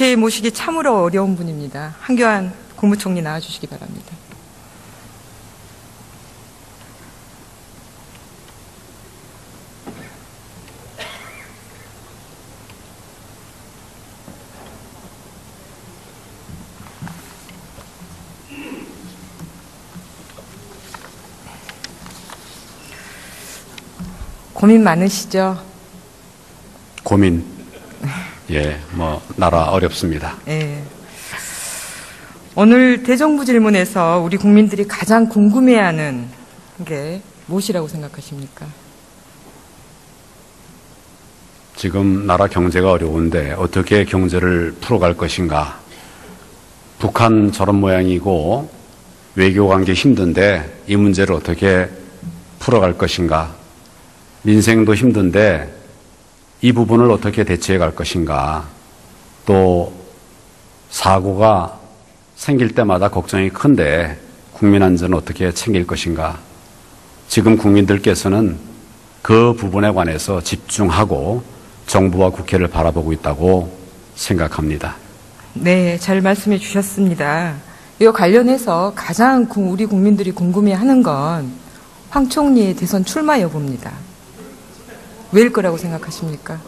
국회에 모시기 참으로 어려운 분입니다. 한교안 국무총리 나와주시기 바랍니다. 고민 많으시죠? 고민, 예, 나라 어렵습니다. 예. 오늘 대정부 질문에서 우리 국민들이 가장 궁금해하는 게 무엇이라고 생각하십니까? 지금 나라 경제가 어려운데 어떻게 경제를 풀어갈 것인가? 북한 저런 모양이고 외교관계 힘든데 이 문제를 어떻게 풀어갈 것인가? 민생도 힘든데 이 부분을 어떻게 대처해 갈 것인가? 또 사고가 생길 때마다 걱정이 큰데 국민 안전을 어떻게 챙길 것인가? 지금 국민들께서는 그 부분에 관해서 집중하고 정부와 국회를 바라보고 있다고 생각합니다. 네, 잘 말씀해 주셨습니다. 이와 관련해서 가장 우리 국민들이 궁금해하는 건 황 총리의 대선 출마 여부입니다. 왜일 거라고 생각하십니까?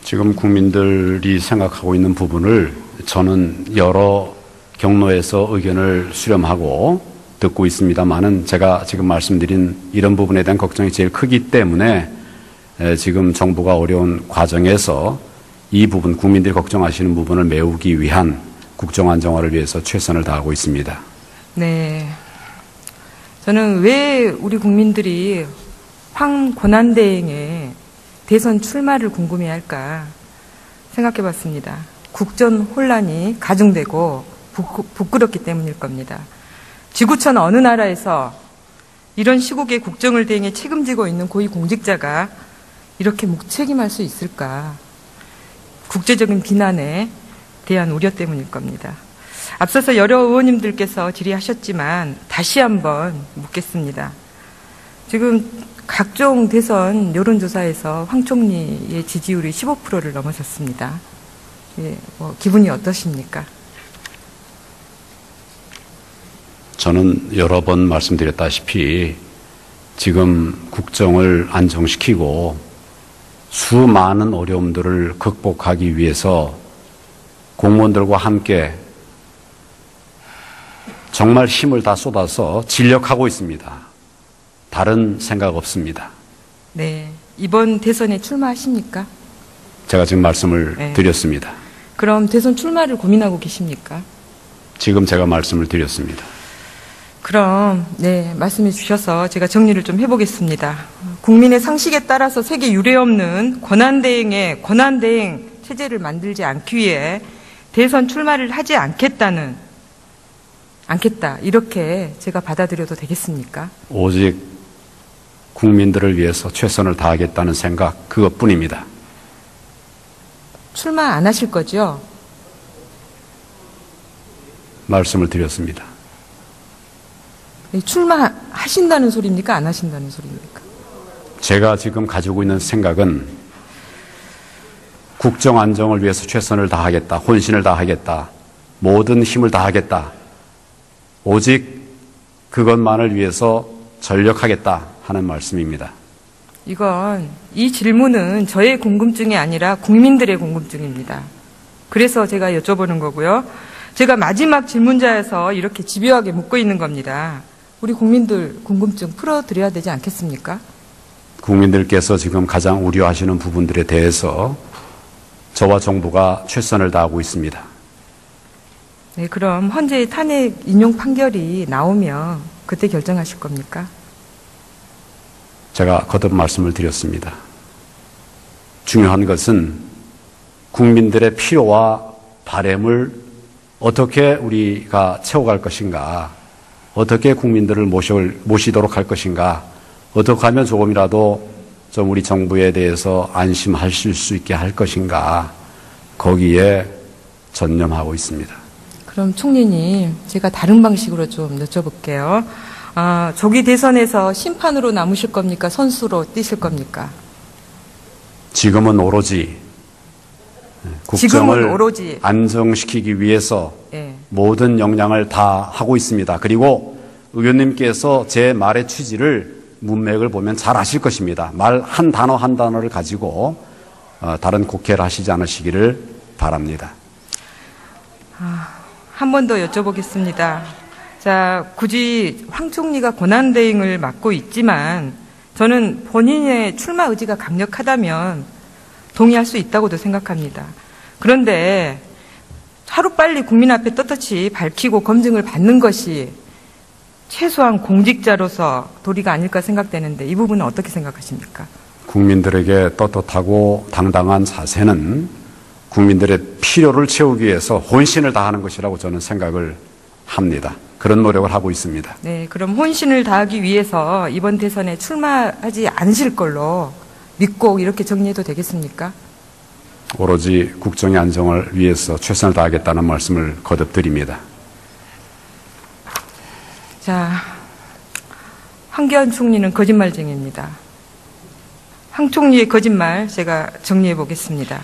지금 국민들이 생각하고 있는 부분을 저는 여러 경로에서 의견을 수렴하고 듣고 있습니다만은 제가 지금 말씀드린 이런 부분에 대한 걱정이 제일 크기 때문에 지금 정부가 어려운 과정에서 이 부분, 국민들이 걱정하시는 부분을 메우기 위한 국정안정화를 위해서 최선을 다하고 있습니다. 네. 저는 왜 우리 국민들이 황 권한대행의 대선 출마를 궁금해할까 생각해봤습니다. 국전 혼란이 가중되고 부끄럽기 때문일 겁니다. 지구촌 어느 나라에서 이런 시국에 국정을 대행해 책임지고 있는 고위공직자가 이렇게 묵책임할 수 있을까? 국제적인 비난에 대한 우려 때문일 겁니다. 앞서서 여러 의원님들께서 질의하셨지만 다시 한번 묻겠습니다. 지금 각종 대선 여론조사에서 황 총리의 지지율이 15%를 넘어섰습니다. 예, 기분이 어떠십니까? 저는 여러 번 말씀드렸다시피 지금 국정을 안정시키고 수많은 어려움들을 극복하기 위해서 공무원들과 함께 정말 힘을 다 쏟아서 진력하고 있습니다. 다른 생각 없습니다. 네, 이번 대선에 출마하십니까? 제가 지금 말씀을 드렸습니다. 그럼 대선 출마를 고민하고 계십니까? 지금 제가 말씀을 드렸습니다. 그럼 네, 말씀해 주셔서 제가 정리를 좀 해보겠습니다. 국민의 상식에 따라서 세계 유례 없는 권한대행 체제를 만들지 않기 위해 대선 출마를 하지 않겠다 이렇게 제가 받아들여도 되겠습니까? 오직 국민들을 위해서 최선을 다하겠다는 생각 그것뿐입니다. 출마 안 하실 거죠? 말씀을 드렸습니다. 출마하신다는 소리입니까? 안 하신다는 소리입니까? 제가 지금 가지고 있는 생각은 국정 안정을 위해서 최선을 다하겠다, 혼신을 다하겠다, 모든 힘을 다하겠다, 오직 그것만을 위해서 전력하겠다 하는 말씀입니다. 이 질문은 저의 궁금증이 아니라 국민들의 궁금증입니다. 그래서 제가 여쭤보는 거고요. 제가 마지막 질문자여서 이렇게 집요하게 묻고 있는 겁니다. 우리 국민들 궁금증 풀어드려야 되지 않겠습니까? 국민들께서 지금 가장 우려하시는 부분들에 대해서 저와 정부가 최선을 다하고 있습니다. 네, 그럼 헌재의 탄핵 인용 판결이 나오면 그때 결정하실 겁니까? 제가 거듭 말씀을 드렸습니다. 중요한 것은 국민들의 필요와 바람을 어떻게 우리가 채워갈 것인가, 어떻게 국민들을 모시도록 할 것인가, 어떻게 하면 조금이라도 좀 우리 정부에 대해서 안심하실 수 있게 할 것인가, 거기에 전념하고 있습니다. 그럼 총리님, 제가 다른 방식으로 좀 여쭤볼게요. 조기 대선에서 심판으로 남으실 겁니까? 선수로 뛰실 겁니까? 지금은 오로지 지금은 국정을 오로지 안정시키기 위해서 예. 모든 역량을 다 하고 있습니다. 그리고 의원님께서 제 말의 취지를 문맥을 보면 잘 아실 것입니다. 말 한 단어 한 단어를 가지고 다른 곡해를 하시지 않으시기를 바랍니다. 한 번 더 여쭤보겠습니다. 자, 굳이 황 총리가 권한대행을 맡고 있지만 저는 본인의 출마 의지가 강력하다면 동의할 수 있다고도 생각합니다. 그런데 하루빨리 국민 앞에 떳떳이 밝히고 검증을 받는 것이 최소한 공직자로서 도리가 아닐까 생각되는데 이 부분은 어떻게 생각하십니까? 국민들에게 떳떳하고 당당한 자세는 국민들의 필요를 채우기 위해서 혼신을 다하는 것이라고 저는 생각을 합니다. 그런 노력을 하고 있습니다. 네, 그럼 혼신을 다하기 위해서 이번 대선에 출마하지 않으실 걸로 믿고 이렇게 정리해도 되겠습니까? 오로지 국정의 안정을 위해서 최선을 다하겠다는 말씀을 거듭드립니다. 자, 황교안 총리는 거짓말쟁이입니다. 황 총리의 거짓말 제가 정리해 보겠습니다.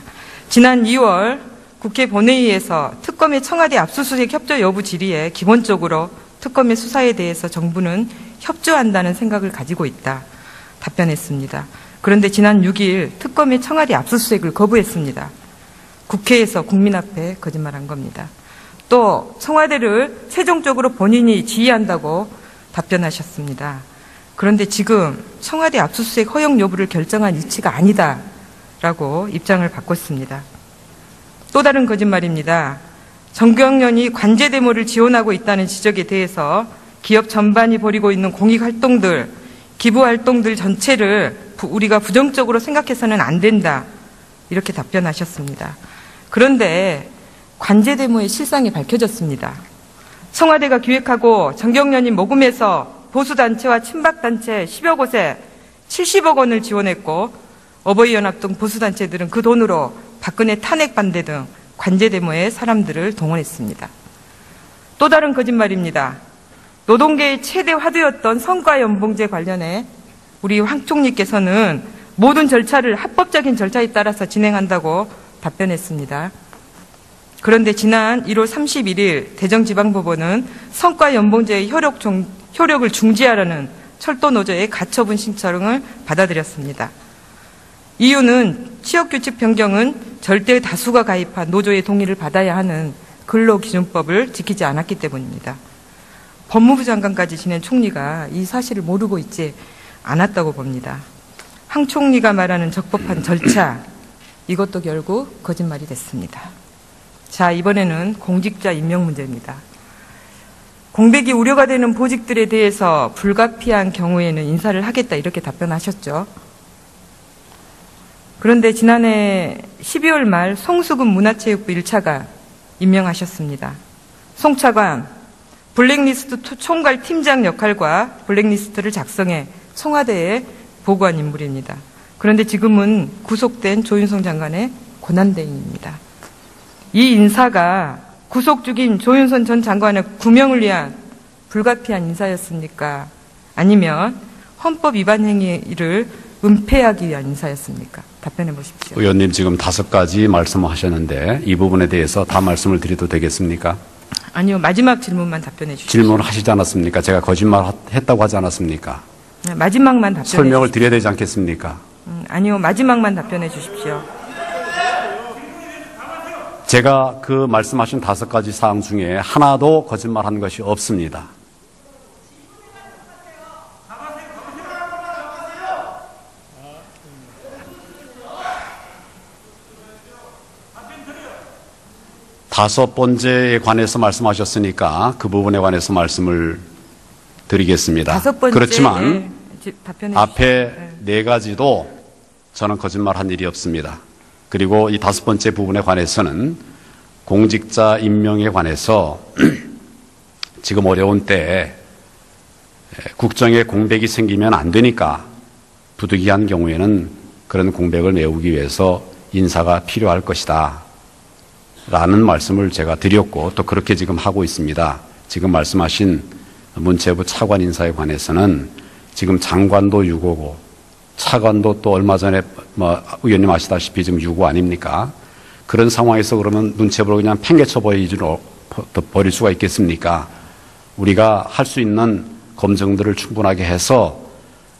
지난 2월 국회 본회의에서 특검의 청와대 압수수색 협조 여부 질의에 기본적으로 특검의 수사에 대해서 정부는 협조한다는 생각을 가지고 있다. 답변했습니다. 그런데 지난 6일 특검의 청와대 압수수색을 거부했습니다. 국회에서 국민 앞에 거짓말한 겁니다. 또 청와대를 최종적으로 본인이 지휘한다고 답변하셨습니다. 그런데 지금 청와대 압수수색 허용 여부를 결정한 이치가 아니다라고 입장을 바꿨습니다. 또 다른 거짓말입니다. 정경련이 관제 데모를 지원하고 있다는 지적에 대해서 기업 전반이 벌이고 있는 공익활동들, 기부활동들 전체를 우리가 부정적으로 생각해서는 안 된다. 이렇게 답변하셨습니다. 그런데 관제 데모의 실상이 밝혀졌습니다. 청와대가 기획하고 정경련이 모금해서 보수단체와 친박단체 10여 곳에 70억 원을 지원했고 어버이연합 등 보수단체들은 그 돈으로 박근혜 탄핵 반대 등 관제 데모에 사람들을 동원했습니다. 또 다른 거짓말입니다. 노동계의 최대 화두였던 성과연봉제 관련해 우리 황 총리께서는 모든 절차를 합법적인 절차에 따라서 진행한다고 답변했습니다. 그런데 지난 1월 31일 대전지방법원은 성과연봉제의 효력을 중지하라는 철도노조의 가처분 신청을 받아들였습니다. 이유는 취업규칙 변경은 절대 다수가 가입한 노조의 동의를 받아야 하는 근로기준법을 지키지 않았기 때문입니다. 법무부 장관까지 지낸 총리가 이 사실을 모르고 있지 않았다고 봅니다. 황 총리가 말하는 적법한 절차, 이것도 결국 거짓말이 됐습니다. 자, 이번에는 공직자 임명 문제입니다. 공백이 우려가 되는 보직들에 대해서 불가피한 경우에는 인사를 하겠다 이렇게 답변하셨죠. 그런데 지난해 12월 말 송수근 문화체육부 1차관 임명하셨습니다. 송 차관, 블랙리스트 총괄 팀장 역할과 블랙리스트를 작성해 청와대에 보고한 인물입니다. 그런데 지금은 구속된 조윤성 장관의 권한대행입니다. 이 인사가 구속 중인 조윤선 전 장관의 구명을 위한 불가피한 인사였습니까? 아니면 헌법 위반 행위를 은폐하기 위한 인사였습니까? 답변해 보십시오. 의원님 지금 5가지 말씀하셨는데 이 부분에 대해서 다 말씀을 드려도 되겠습니까? 아니요. 마지막 질문만 답변해 주십시오. 질문을 하시지 않았습니까? 제가 거짓말 했다고 하지 않았습니까? 마지막만 답변해 설명을 주십시오. 드려야 되지 않겠습니까? 아니요. 마지막만 답변해 주십시오. 제가 그 말씀하신 5가지 사항 중에 하나도 거짓말한 것이 없습니다. 다섯 번째에 관해서 말씀하셨으니까 그 부분에 관해서 말씀을 드리겠습니다. 다섯 번째, 그렇지만 답변해 앞에 4가지도 저는 거짓말한 일이 없습니다. 그리고 이 5번째 부분에 관해서는 공직자 임명에 관해서 지금 어려운 때에 국정에 공백이 생기면 안 되니까 부득이한 경우에는 그런 공백을 메우기 위해서 인사가 필요할 것이다 라는 말씀을 제가 드렸고 또 그렇게 지금 하고 있습니다. 지금 말씀하신 문체부 차관 인사에 관해서는 지금 장관도 유고고 차관도 또 얼마 전에 의원님 아시다시피 지금 유고 아닙니까? 그런 상황에서 그러면 문체부를 그냥 팽개쳐 버릴 수가 있겠습니까? 우리가 할 수 있는 검증들을 충분하게 해서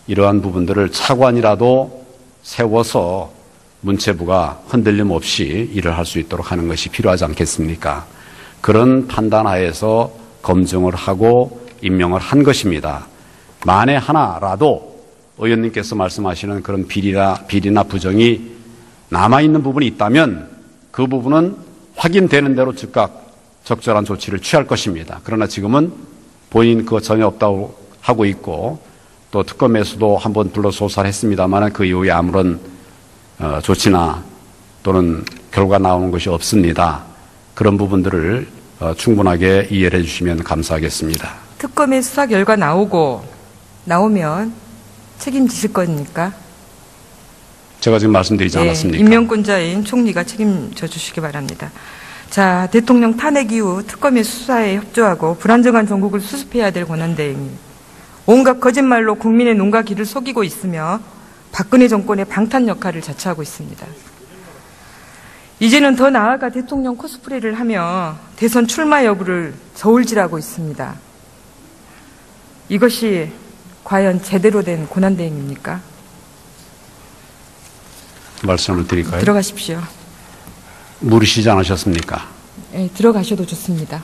이러한 부분들을 차관이라도 세워서 문체부가 흔들림 없이 일을 할 수 있도록 하는 것이 필요하지 않겠습니까? 그런 판단하에서 검증을 하고 임명을 한 것입니다. 만에 하나라도 의원님께서 말씀하시는 그런 비리나 부정이 남아있는 부분이 있다면 그 부분은 확인되는 대로 즉각 적절한 조치를 취할 것입니다. 그러나 지금은 본인 그거 전혀 없다고 하고 있고 또 특검에서도 한번 불러 조사를 했습니다만 그 이후에 아무런 조치나 또는 결과 나오는 것이 없습니다. 그런 부분들을 충분하게 이해를 해주시면 감사하겠습니다. 특검의 수사 결과 나오면 책임지실 겁니까? 제가 지금 말씀드리지 않았습니까? 임명권자인 총리가 책임져 주시기 바랍니다. 자, 대통령 탄핵 이후 특검의 수사에 협조하고 불안정한 전국을 수습해야 될 권한대행이 온갖 거짓말로 국민의 눈과 귀를 속이고 있으며 박근혜 정권의 방탄 역할을 자처하고 있습니다. 이제는 더 나아가 대통령 코스프레를 하며 대선 출마 여부를 저울질하고 있습니다. 이것이 과연 제대로 된 권한대행입니까? 말씀을 드릴까요? 들어가십시오. 물으시지 않으셨습니까? 네, 들어가셔도 좋습니다.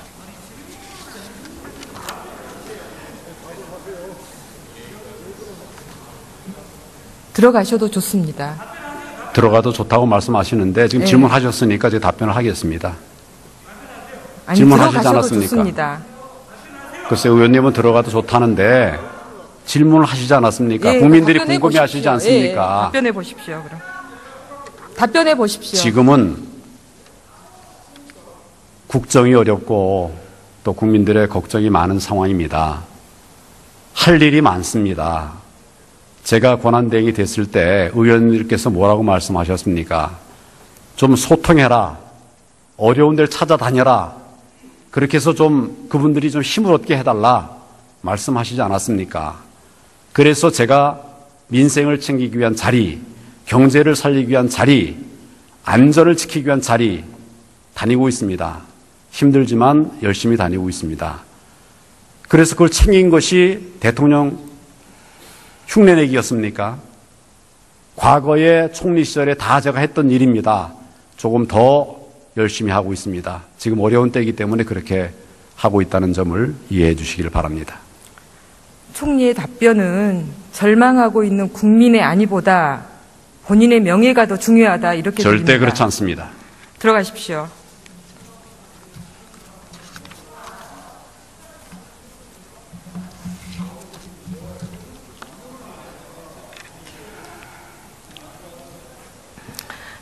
들어가셔도 좋습니다. 들어가도 좋다고 말씀하시는데 지금 질문하셨으니까 제가 답변을 하겠습니다. 아니, 질문하시지 들어가셔도 않았습니까? 좋습니다. 글쎄 의원님은 들어가도 좋다는데 질문을 하시지 않았습니까? 예, 국민들이 답변해 궁금해하시지 보십시오. 않습니까? 예, 답변해 보십시오. 그럼 답변해 보십시오. 지금은 국정이 어렵고 또 국민들의 걱정이 많은 상황입니다. 할 일이 많습니다. 제가 권한대행이 됐을 때 의원님께서 뭐라고 말씀하셨습니까? 좀 소통해라. 어려운 데를 찾아다녀라. 그렇게 해서 좀 그분들이 좀 힘을 얻게 해달라 말씀하시지 않았습니까? 그래서 제가 민생을 챙기기 위한 자리, 경제를 살리기 위한 자리, 안전을 지키기 위한 자리 다니고 있습니다. 힘들지만 열심히 다니고 있습니다. 그래서 그걸 챙긴 것이 대통령 흉내내기였습니까? 과거에 총리 시절에 다 제가 했던 일입니다. 조금 더 열심히 하고 있습니다. 지금 어려운 때이기 때문에 그렇게 하고 있다는 점을 이해해 주시기를 바랍니다. 총리의 답변은 절망하고 있는 국민의 안위보다 본인의 명예가 더 중요하다 이렇게 절대 들립니다. 그렇지 않습니다. 들어가십시오.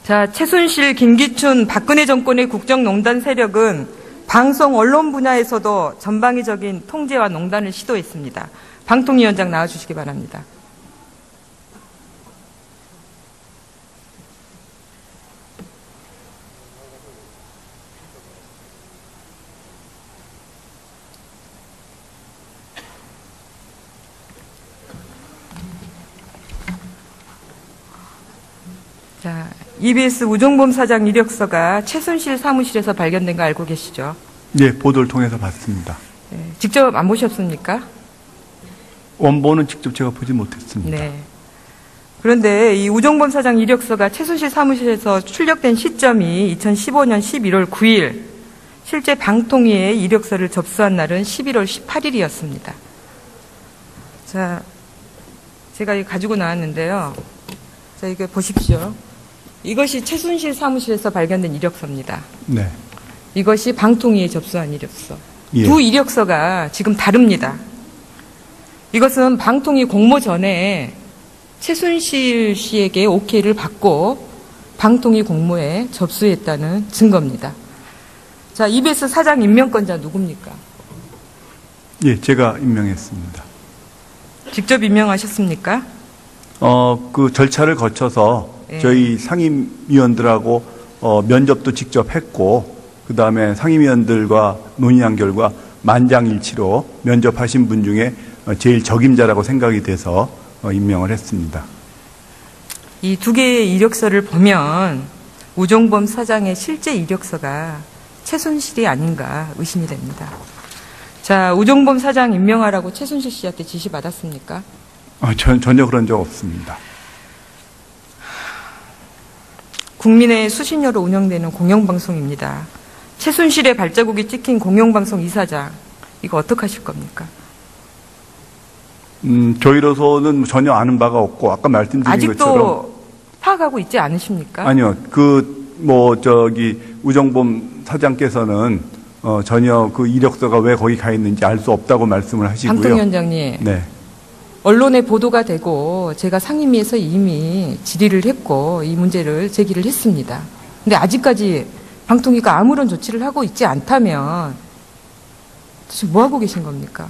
자, 최순실, 김기춘, 박근혜 정권의 국정농단 세력은 방송 언론 분야에서도 전방위적인 통제와 농단을 시도했습니다. 방통위원장 나와주시기 바랍니다. 자, EBS 우종범 사장 이력서가 최순실 사무실에서 발견된 거 알고 계시죠? 네, 보도를 통해서 봤습니다. 네, 직접 안 보셨습니까? 원본은 직접 제가 보지 못했습니다. 네. 그런데 이 우종범 사장 이력서가 최순실 사무실에서 출력된 시점이 2015년 11월 9일, 실제 방통위에 이력서를 접수한 날은 11월 18일이었습니다. 자, 제가 이거 가지고 나왔는데요. 자, 이거 보십시오. 이것이 최순실 사무실에서 발견된 이력서입니다. 네. 이것이 방통위에 접수한 이력서. 예. 두 이력서가 지금 다릅니다. 이것은 방통위 공모 전에 최순실 씨에게 오케이를 받고 방통위 공모에 접수했다는 증거입니다. 자, EBS 사장 임명권자 누굽니까? 예, 제가 임명했습니다. 직접 임명하셨습니까? 그 절차를 거쳐서 예. 저희 상임위원들하고 면접도 직접 했고, 그 다음에 상임위원들과 논의한 결과 만장일치로 면접하신 분 중에 제일 적임자라고 생각이 돼서 임명을 했습니다. 이 두 개의 이력서를 보면 우종범 사장의 실제 이력서가 최순실이 아닌가 의심이 됩니다. 자, 우종범 사장 임명하라고 최순실 씨한테 지시받았습니까? 전혀 그런 적 없습니다. 국민의 수신료로 운영되는 공영방송입니다. 최순실의 발자국이 찍힌 공영방송 이사장, 이거 어떡하실 겁니까? 저희로서는 전혀 아는 바가 없고, 아까 말씀드린 아직도 것처럼. 파악하고 있지 않으십니까? 아니요. 우정범 사장께서는, 전혀 그 이력서가 왜 거기 가 있는지 알 수 없다고 말씀을 하시고요. 방통위원장님. 네. 언론에 보도가 되고 제가 상임위에서 이미 질의를 했고 이 문제를 제기를 했습니다. 근데 아직까지 방통위가 아무런 조치를 하고 있지 않다면 지금 뭐 하고 계신 겁니까?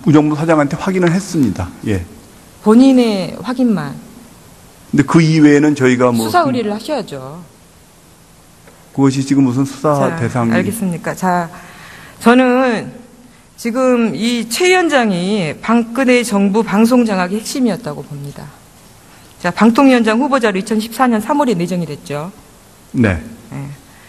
우정범 사장한테 확인을 했습니다. 예. 본인의 확인만. 근데 그 이외에는 저희가 뭐 수사 의뢰를 하셔야죠. 그것이 지금 무슨 수사 대상이 알겠습니까? 자, 저는 지금 이 최 위원장이 박근혜 정부 방송 장악의 핵심이었다고 봅니다. 자, 방통위원장 후보자로 2014년 3월에 내정이 됐죠. 네. 네.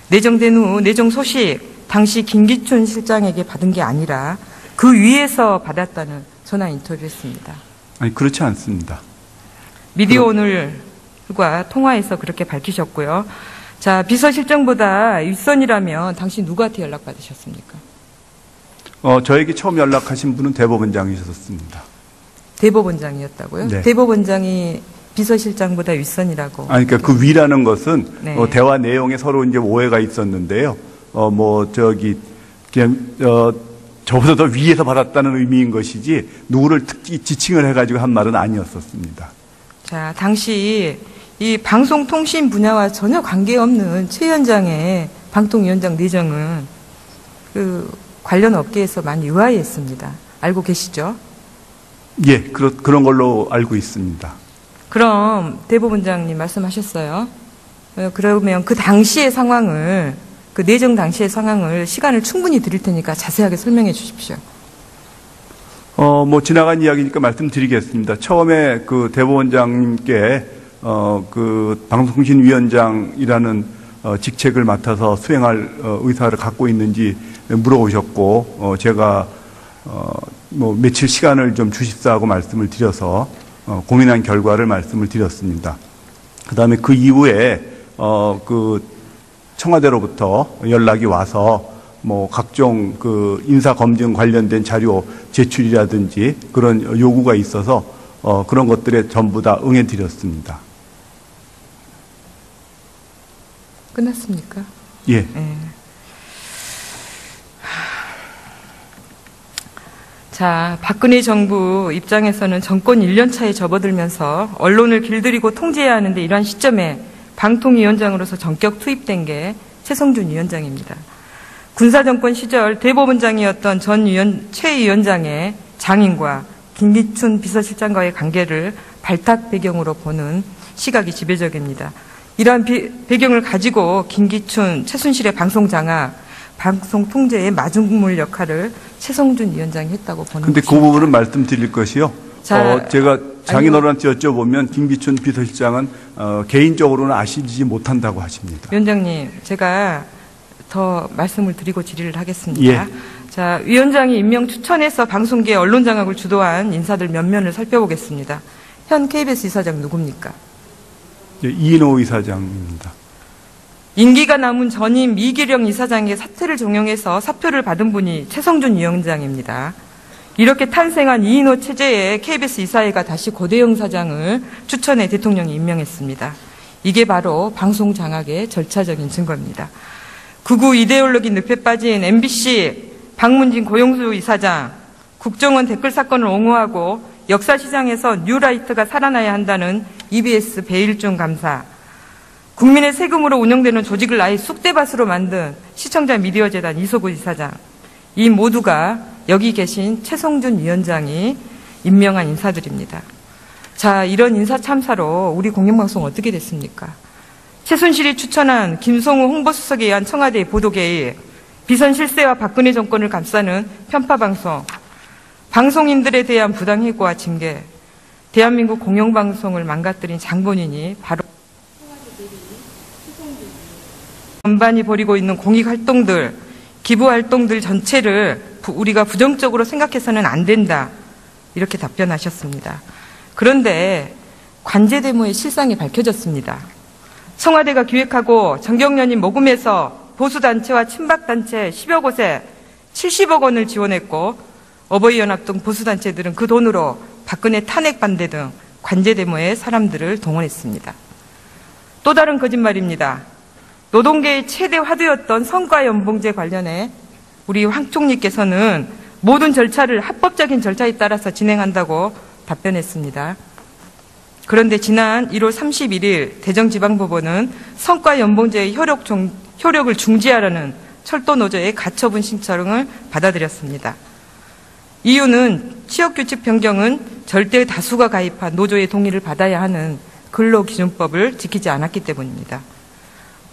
내정된 후 내정 소식 당시 김기춘 실장에게 받은 게 아니라 그 위에서 받았다는 전화 인터뷰를 했습니다. 아니 그렇지 않습니다. 미디어 오늘과 통화에서 그렇게 밝히셨고요. 자, 비서실장보다 윗선이라면 당신 누구한테 연락받으셨습니까? 저에게 처음 연락하신 분은 대법원장이셨습니다. 대법원장이었다고요? 네. 대법원장이 비서실장보다 윗선이라고. 그러니까 그 위라는 것은 네. 대화 내용에 서로 이제 오해가 있었는데요. 저보다 더 위에서 받았다는 의미인 것이지 누구를 특히 지칭을 해가지고 한 말은 아니었었습니다. 자, 당시 이 방송통신 분야와 전혀 관계없는 최 위원장의 방통위원장 내정은 그 관련 업계에서 많이 의아해했습니다. 알고 계시죠? 예, 그런 걸로 알고 있습니다. 그럼 대법원장님 말씀하셨어요. 그러면 그 당시의 상황을, 그 내정 당시의 상황을 시간을 충분히 드릴 테니까 자세하게 설명해 주십시오. 지나간 이야기니까 말씀드리겠습니다. 처음에 그 대법원장님께 그 방송통신위원장이라는 직책을 맡아서 수행할 의사를 갖고 있는지 물어오셨고, 제가 며칠 시간을 좀 주십사 하고 말씀을 드려서 고민한 결과를 말씀을 드렸습니다. 그다음에 그 이후에 그 청와대로부터 연락이 와서 각종 그 인사 검증 관련된 자료 제출이라든지 그런 요구가 있어서 그런 것들에 전부 다 응해 드렸습니다. 끝났습니까? 예. 네. 자, 박근혜 정부 입장에서는 정권 1년 차에 접어들면서 언론을 길들이고 통제해야 하는데 이러한 시점에 방통위원장으로서 전격 투입된 게 최성준 위원장입니다. 군사정권 시절 대법원장이었던 최 위원장의 장인과 김기춘 비서실장과의 관계를 발탁 배경으로 보는 시각이 지배적입니다. 이러한 배경을 가지고 김기춘, 최순실의 방송 장악, 방송 통제의 마중물 역할을 최성준 위원장이 했다고 보는 근데 그 부분은 말씀드릴 것이요. 자, 제가 장인어른한테 여쭤보면 김기춘 비서실장은 개인적으로는 아시지 못한다고 하십니다. 위원장님, 제가 더 말씀을 드리고 질의를 하겠습니다. 예. 자, 위원장이 임명 추천해서 방송계 언론 장악을 주도한 인사들 면면을 살펴보겠습니다. 현 KBS 이사장 누굽니까? 예, 이인호 이사장입니다. 임기가 남은 전임 이기령 이사장에게 사퇴를 종용해서 사표를 받은 분이 최성준 위원장입니다. 이렇게 탄생한 이인호 체제에 KBS 이사회가 다시 고대영 사장을 추천해 대통령이 임명했습니다. 이게 바로 방송 장악의 절차적인 증거입니다. 극우 이데올로기 늪에 빠진 MBC 박문진 고용수 이사장, 국정원 댓글 사건을 옹호하고 역사시장에서 뉴라이트가 살아나야 한다는 EBS 배일중 감사, 국민의 세금으로 운영되는 조직을 아예 쑥대밭으로 만든 시청자 미디어재단 이소구 이사장, 이 모두가 여기 계신 최성준 위원장이 임명한 인사들입니다. 자, 이런 인사 참사로 우리 공영방송 어떻게 됐습니까? 최순실이 추천한 김성우 홍보수석에 의한 청와대 보도개입, 비선 실세와 박근혜 정권을 감싸는 편파방송, 방송인들에 대한 부당해고와 징계, 대한민국 공영방송을 망가뜨린 장본인이 바로 청와대 대리 최성준 전반이 벌이고 있는 공익활동들, 기부활동들 전체를 우리가 부정적으로 생각해서는 안 된다. 이렇게 답변하셨습니다. 그런데 관제대모의 실상이 밝혀졌습니다. 청와대가 기획하고 정경련이 모금해서 보수단체와 친박단체 10여 곳에 70억 원을 지원했고 어버이연합 등 보수단체들은 그 돈으로 박근혜 탄핵 반대 등 관제대모에 사람들을 동원했습니다. 또 다른 거짓말입니다. 노동계의 최대 화두였던 성과연봉제 관련해 우리 황 총리께서는 모든 절차를 합법적인 절차에 따라서 진행한다고 답변했습니다. 그런데 지난 1월 31일 대전지방법원은 성과연봉제의 효력을 중지하라는 철도노조의 가처분 신청을 받아들였습니다. 이유는 취업규칙 변경은 절대 다수가 가입한 노조의 동의를 받아야 하는 근로기준법을 지키지 않았기 때문입니다.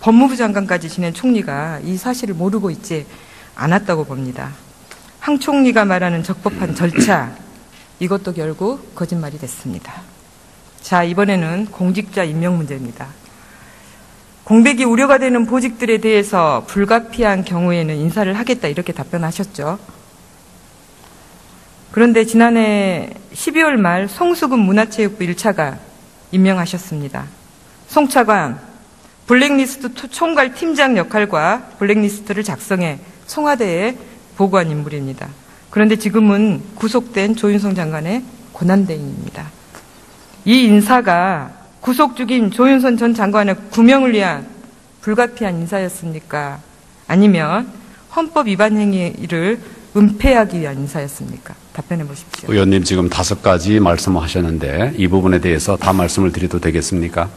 법무부 장관까지 지낸 총리가 이 사실을 모르고 있지 않았다고 봅니다. 황 총리가 말하는 적법한 절차, 이것도 결국 거짓말이 됐습니다. 자, 이번에는 공직자 임명 문제입니다. 공백이 우려가 되는 보직들에 대해서 불가피한 경우에는 인사를 하겠다 이렇게 답변하셨죠. 그런데 지난해 12월 말 송수근 문화체육부 1차관 임명하셨습니다. 송 차관, 블랙리스트 총괄 팀장 역할과 블랙리스트를 작성해 청와대에 보고한 인물입니다. 그런데 지금은 구속된 조윤선 장관의 고난대행입니다. 이 인사가 구속 중인 조윤선 전 장관의 구명을 위한 불가피한 인사였습니까? 아니면 헌법 위반 행위를 은폐하기 위한 인사였습니까? 답변해 보십시오. 의원님 지금 5가지 말씀하셨는데 이 부분에 대해서 다 말씀을 드려도 되겠습니까?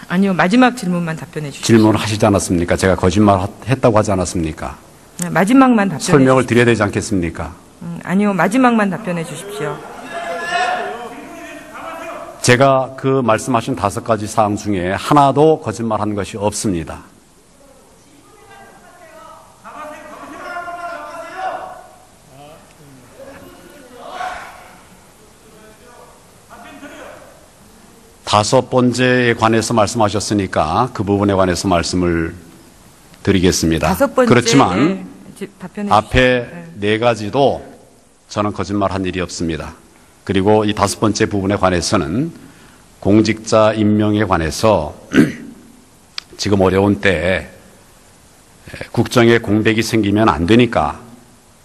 아니요. 마지막 질문만 답변해 주십시오. 질문을 하시지 않았습니까? 제가 거짓말 했다고 하지 않았습니까? 네, 마지막만 답변해 설명을 주십시오. 드려야 되지 않겠습니까? 아니요. 마지막만 답변해 주십시오. 제가 그 말씀하신 5가지 사항 중에 하나도 거짓말한 것이 없습니다. 다섯 번째에 관해서 말씀하셨으니까 그 부분에 관해서 말씀을 드리겠습니다. 다섯 번째, 그렇지만 답변해 앞에 4가지도 저는 거짓말한 일이 없습니다. 그리고 이 5번째 부분에 관해서는 공직자 임명에 관해서 지금 어려운 때에 국정에 공백이 생기면 안 되니까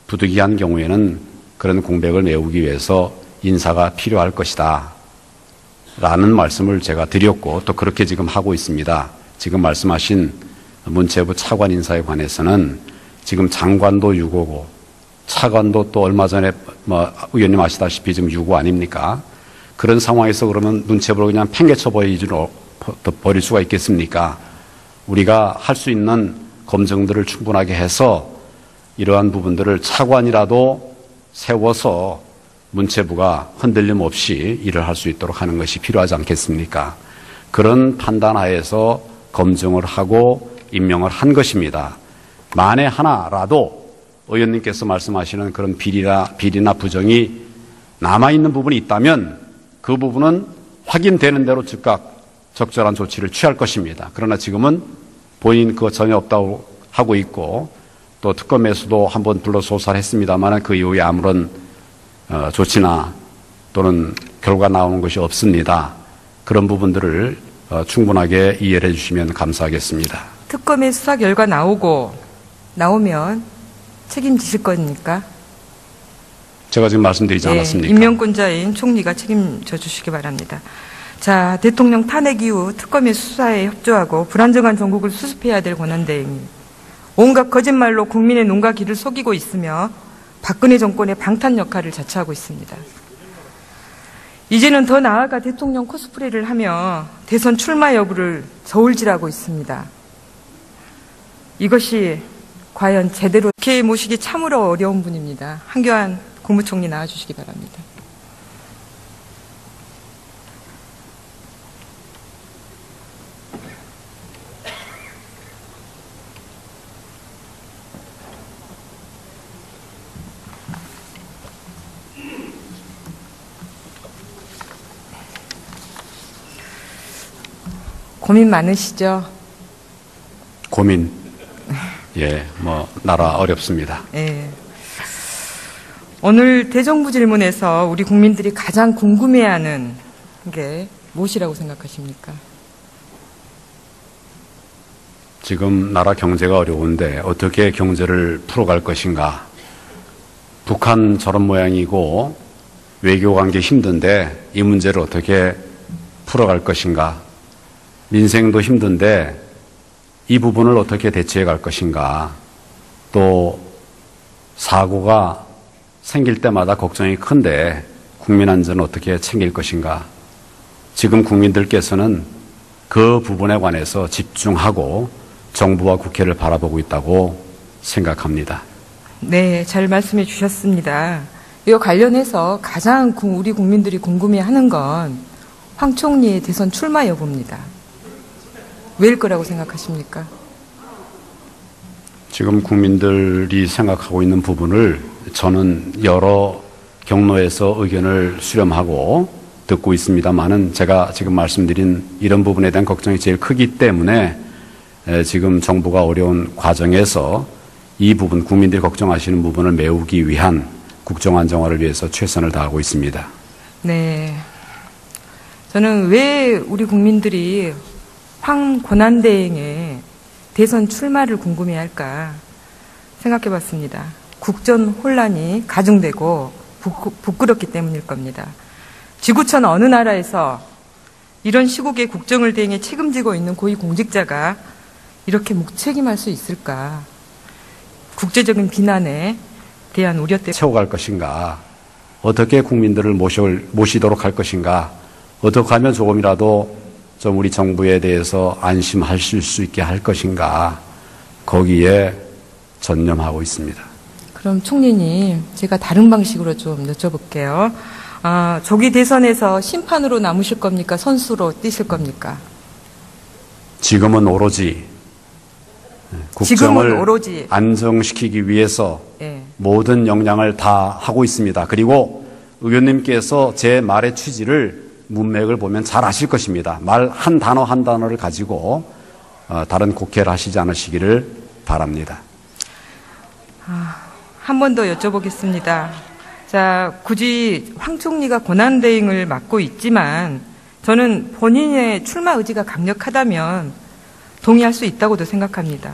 부득이한 경우에는 그런 공백을 메우기 위해서 인사가 필요할 것이다 라는 말씀을 제가 드렸고 또 그렇게 지금 하고 있습니다. 지금 말씀하신 문체부 차관 인사에 관해서는 지금 장관도 유고고 차관도 또 얼마 전에 의원님 아시다시피 지금 유고 아닙니까? 그런 상황에서 그러면 문체부로 그냥 팽개쳐 버릴 수가 있겠습니까? 우리가 할 수 있는 검증들을 충분하게 해서 이러한 부분들을 차관이라도 세워서 문체부가 흔들림 없이 일을 할 수 있도록 하는 것이 필요하지 않겠습니까? 그런 판단하에서 검증을 하고 임명을 한 것입니다. 만에 하나라도 의원님께서 말씀하시는 그런 비리나 부정이 남아있는 부분이 있다면 그 부분은 확인되는 대로 즉각 적절한 조치를 취할 것입니다. 그러나 지금은 본인 그거 전혀 없다고 하고 있고 또 특검에서도 한번 불러 조사를 했습니다만 그 이후에 아무런 조치나 또는 결과 나오는 것이 없습니다. 그런 부분들을 충분하게 이해를 해주시면 감사하겠습니다. 특검의 수사 결과 나오면 책임지실 겁니까? 제가 지금 말씀드리지 않았습니까? 임명권자인 총리가 책임져 주시기 바랍니다. 자, 대통령 탄핵 이후 특검의 수사에 협조하고 불안정한 전국을 수습해야 될 권한대행이 온갖 거짓말로 국민의 눈과 귀를 속이고 있으며 박근혜 정권의 방탄 역할을 자처하고 있습니다. 이제는 더 나아가 대통령 코스프레를 하며 대선 출마 여부를 저울질하고 있습니다. 이것이 과연 제대로 국회에 모시기 참으로 어려운 분입니다. 한교안 국무총리 나와주시기 바랍니다. 고민 많으시죠? 고민 예, 나라 어렵습니다. 예. 오늘 대정부 질문에서 우리 국민들이 가장 궁금해하는 게 무엇이라고 생각하십니까? 지금 나라 경제가 어려운데 어떻게 경제를 풀어갈 것인가? 북한 저런 모양이고 외교 관계 힘든데 이 문제를 어떻게 풀어갈 것인가? 민생도 힘든데 이 부분을 어떻게 대처해 갈 것인가? 또 사고가 생길 때마다 걱정이 큰데 국민 안전을 어떻게 챙길 것인가? 지금 국민들께서는 그 부분에 관해서 집중하고 정부와 국회를 바라보고 있다고 생각합니다. 네, 잘 말씀해 주셨습니다. 이와 관련해서 가장 우리 국민들이 궁금해하는 건 황 총리의 대선 출마 여부입니다. 왜일 거라고 생각하십니까? 지금 국민들이 생각하고 있는 부분을 저는 여러 경로에서 의견을 수렴하고 듣고 있습니다만은 제가 지금 말씀드린 이런 부분에 대한 걱정이 제일 크기 때문에 지금 정부가 어려운 과정에서 이 부분, 국민들이 걱정하시는 부분을 메우기 위한 국정안정화를 위해서 최선을 다하고 있습니다. 네. 저는 왜 우리 국민들이 황 권한대행의 대선 출마를 궁금해할까 생각해 봤습니다. 국전 혼란이 가중되고 부끄럽기 때문일 겁니다. 지구촌 어느 나라에서 이런 시국에 국정을 대행해 책임지고 있는 고위공직자가 이렇게 묵책임할 수 있을까? 국제적인 비난에 대한 우려 때문에 채워갈 것인가? 어떻게 국민들을 모시도록 할 것인가? 어떻게 하면 조금이라도 좀 우리 정부에 대해서 안심하실 수 있게 할 것인가? 거기에 전념하고 있습니다. 그럼 총리님, 제가 다른 방식으로 좀 여쭤볼게요. 조기 대선에서 심판으로 남으실 겁니까? 선수로 뛰실 겁니까? 지금은 오로지 국정을 오로지. 안정시키기 위해서 예. 모든 역량을 다 하고 있습니다. 그리고 의원님께서 제 말의 취지를 문맥을 보면 잘 아실 것입니다. 말 한 단어 한 단어를 가지고 다른 곡해를 하시지 않으시기를 바랍니다. 한 번 더 여쭤보겠습니다. 자, 굳이 황 총리가 권한대행을 맡고 있지만 저는 본인의 출마 의지가 강력하다면 동의할 수 있다고도 생각합니다.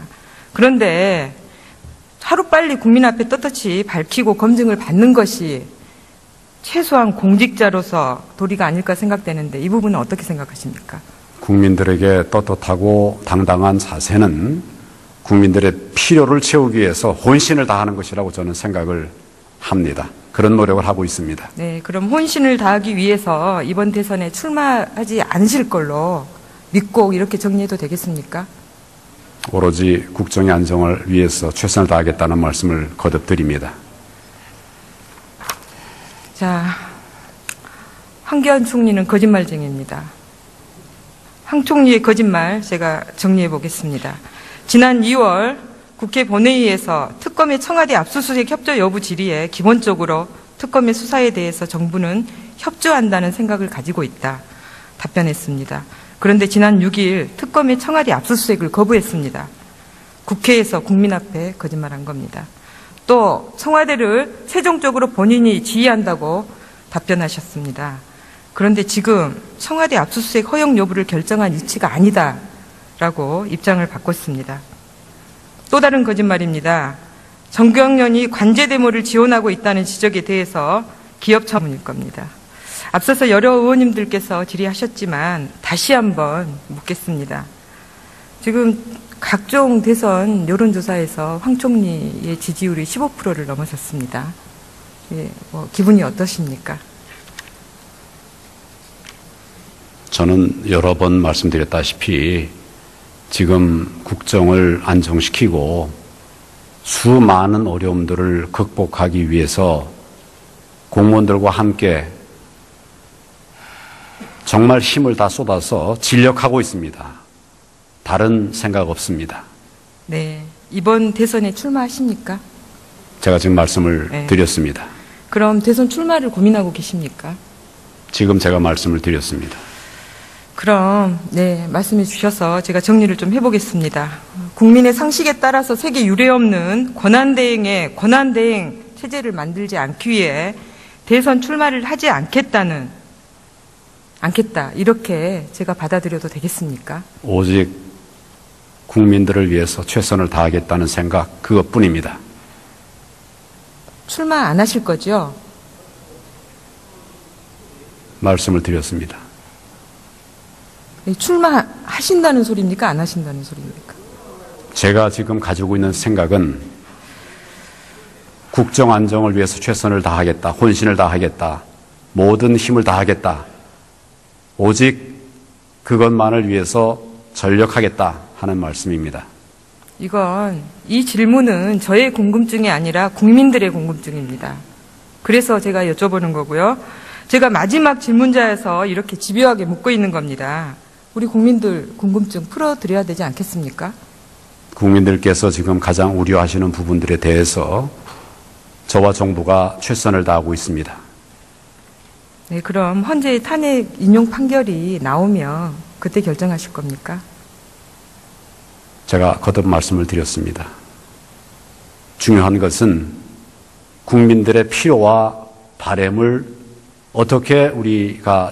그런데 하루빨리 국민 앞에 떳떳이 밝히고 검증을 받는 것이 최소한 공직자로서 도리가 아닐까 생각되는데 이 부분은 어떻게 생각하십니까? 국민들에게 떳떳하고 당당한 자세는 국민들의 필요를 채우기 위해서 혼신을 다하는 것이라고 저는 생각을 합니다. 그런 노력을 하고 있습니다. 네, 그럼 혼신을 다하기 위해서 이번 대선에 출마하지 않으실 걸로 믿고 이렇게 정리해도 되겠습니까? 오로지 국정의 안정을 위해서 최선을 다하겠다는 말씀을 거듭 드립니다. 자, 황교안 총리는 거짓말쟁이입니다. 황 총리의 거짓말 제가 정리해 보겠습니다. 지난 2월 국회 본회의에서 특검의 청와대 압수수색 협조 여부 질의에 기본적으로 특검의 수사에 대해서 정부는 협조한다는 생각을 가지고 있다. 답변했습니다. 그런데 지난 6일 특검의 청와대 압수수색을 거부했습니다. 국회에서 국민 앞에 거짓말한 겁니다. 또 청와대를 최종적으로 본인이 지휘한다고 답변하셨습니다. 그런데 지금 청와대 압수수색 허용 여부를 결정한 이치가 아니다라고 입장을 바꿨습니다. 또 다른 거짓말입니다. 정경련이 관제 데모를 지원하고 있다는 지적에 대해서 기업 처분일 겁니다. 앞서서 여러 의원님들께서 질의하셨지만 다시 한번 묻겠습니다. 지금 각종 대선 여론조사에서 황 총리의 지지율이 15%를 넘어섰습니다. 예, 기분이 어떠십니까? 저는 여러 번 말씀드렸다시피 지금 국정을 안정시키고 수많은 어려움들을 극복하기 위해서 공무원들과 함께 정말 힘을 다 쏟아서 진력하고 있습니다. 다른 생각 없습니다. 네, 이번 대선에 출마하십니까? 제가 지금 말씀을 네. 드렸습니다. 그럼 대선 출마를 고민하고 계십니까? 지금 제가 말씀을 드렸습니다. 그럼 네, 말씀해 주셔서 제가 정리를 좀 해보겠습니다. 국민의 상식에 따라서 세계 유례 없는 권한대행 체제를 만들지 않기 위해 대선 출마를 하지 않겠다 이렇게 제가 받아들여도 되겠습니까? 오직 국민들을 위해서 최선을 다하겠다는 생각 그것뿐입니다. 출마 안 하실 거죠? 말씀을 드렸습니다. 출마하신다는 소리입니까? 안 하신다는 소리입니까? 제가 지금 가지고 있는 생각은 국정 안정을 위해서 최선을 다하겠다, 혼신을 다하겠다, 모든 힘을 다하겠다, 오직 그것만을 위해서 전력하겠다 하는 말씀입니다. 이 질문은 저의 궁금증이 아니라 국민들의 궁금증입니다. 그래서 제가 여쭤보는 거고요. 제가 마지막 질문자여서 이렇게 집요하게 묻고 있는 겁니다. 우리 국민들 궁금증 풀어드려야 되지 않겠습니까? 국민들께서 지금 가장 우려하시는 부분들에 대해서 저와 정부가 최선을 다하고 있습니다. 네, 그럼 헌재의 탄핵 인용 판결이 나오면 그때 결정하실 겁니까? 제가 거듭 말씀을 드렸습니다. 중요한 것은 국민들의 필요와 바램을 어떻게 우리가